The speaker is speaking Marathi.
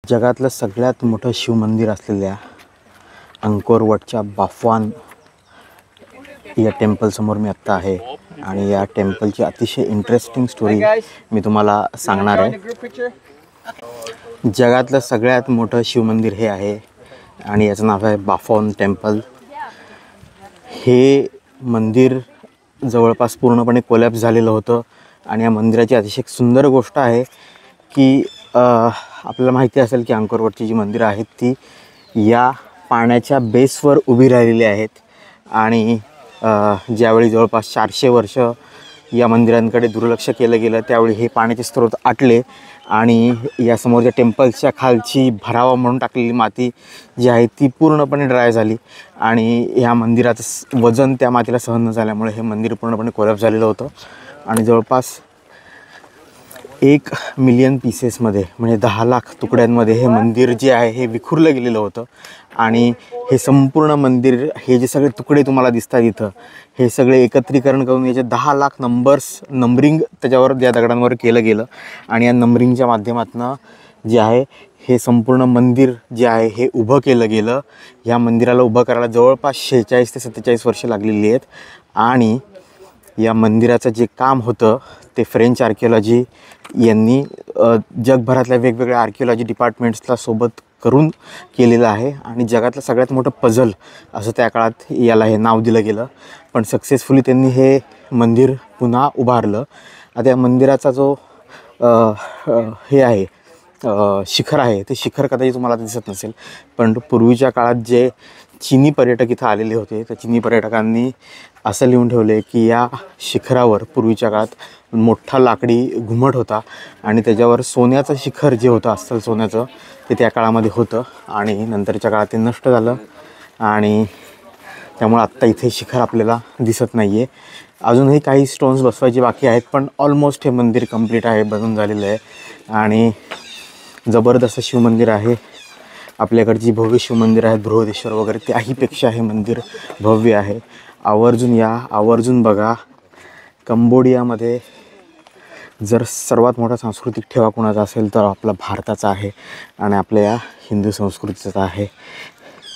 जगातलं सगळ्यात मोठं शिवमंदिर असलेल्या अंकोर वटच्या बाफवान या टेम्पलसमोर मी आत्ता आहे आणि या टेम्पलची अतिशय इंटरेस्टिंग स्टोरी मी तुम्हाला सांगणार आहे। जगातलं सगळ्यात मोठं शिवमंदिर हे आहे आणि याचं नाव आहे बाफवान टेम्पल। हे मंदिर जवळपास पूर्णपणे कोलॅप्स झालेलं होतं आणि या मंदिराची अतिशय सुंदर गोष्ट आहे की आपल्याला माहिती असेल की अंकोर वटची जी मंदिरं आहेत ती या पाण्याच्या बेसवर उभी राहिलेली आहेत आणि ज्यावेळी जवळपास 400 वर्ष या मंदिरांकडे दुर्लक्ष केलं गेलं त्यावेळी हे पाण्याचे स्रोत आटले आणि या समोरच्या टेम्पलच्या खालची भरावा म्हणून टाकलेली माती जी आहे ती पूर्णपणे ड्राय झाली आणि ह्या मंदिराचं वजन त्या मातीला सहन न झाल्यामुळे हे मंदिर पूर्णपणे कोलॅप्स झालेलं होतं आणि जवळपास 1 मिलियन पीसेसमध्ये म्हणजे 10 लाख तुकड्यांमध्ये हे मंदिर जे आहे हे विखुरलं गेलेलं होतं आणि हे संपूर्ण मंदिर हे जे सगळे तुकडे तुम्हाला दिसतात इथं हे सगळे एकत्रीकरण करून याचे 10 लाख नंबरिंग त्याच्यावर या दगडांवर केलं गेलं आणि या नंबरिंगच्या माध्यमातून जे आहे हे संपूर्ण मंदिर जे आहे हे उभं केलं गेलं। या मंदिराला उभं करायला जवळपास 46 ते 47 वर्ष लागलेली आहेत आणि या मंदिराचं जे काम होतं ते फ्रेंच आर्किओलॉजी यांनी जगभरातल्या वेगवेगळ्या आर्किओलॉजी डिपार्टमेंट्सला सोबत करून केलेलं आहे आणि जगातलं सगळ्यात मोठं पझल असं त्या काळात याला हे नाव दिलं गेलं। पण सक्सेसफुली त्यांनी हे मंदिर पुन्हा उभारलं। आता या मंदिराचा जो हे आहे शिखर आहे ते शिखर कदाचित तुम्हाला दिसत नसेल, पण पूर्वीच्या काळात जे चीनी पर्यटक इथं आलेले होते त्या चीनी पर्यटकांनी असं लिहून ठेवले की या शिखरावर पूर्वीच्या काळात मोठा लाकडी घुमट होता आणि त्याच्यावर सोन्याचं शिखर जे होतं अस्सल सोन्याचं ते त्या काळामध्ये होतं आणि नंतरच्या काळात ते नष्ट झालं आणि त्यामुळे आत्ता इथे शिखर आपल्याला दिसत नाही आहे। अजूनही काही स्टोन्स बसवायचे बाकी आहेत पण ऑलमोस्ट हे मंदिर कंप्लीट आहे, बनून झालेलं आहे आणि जबरदस्त शिवमंदिर आहे। आपल्याकडची भव्य शिवमंदिर आहेत बृहदेश्वर वगैरे त्याहीपेक्षा हे मंदिर भव्य आहे। आवर्जून या, आवर्जून बघा। कंबोडियामध्ये जर सर्वात मोठा सांस्कृतिक ठेवा कोणाचा असेल तर आपला भारताचा आहे आणि आपल्या या हिंदू संस्कृतीचा आहे।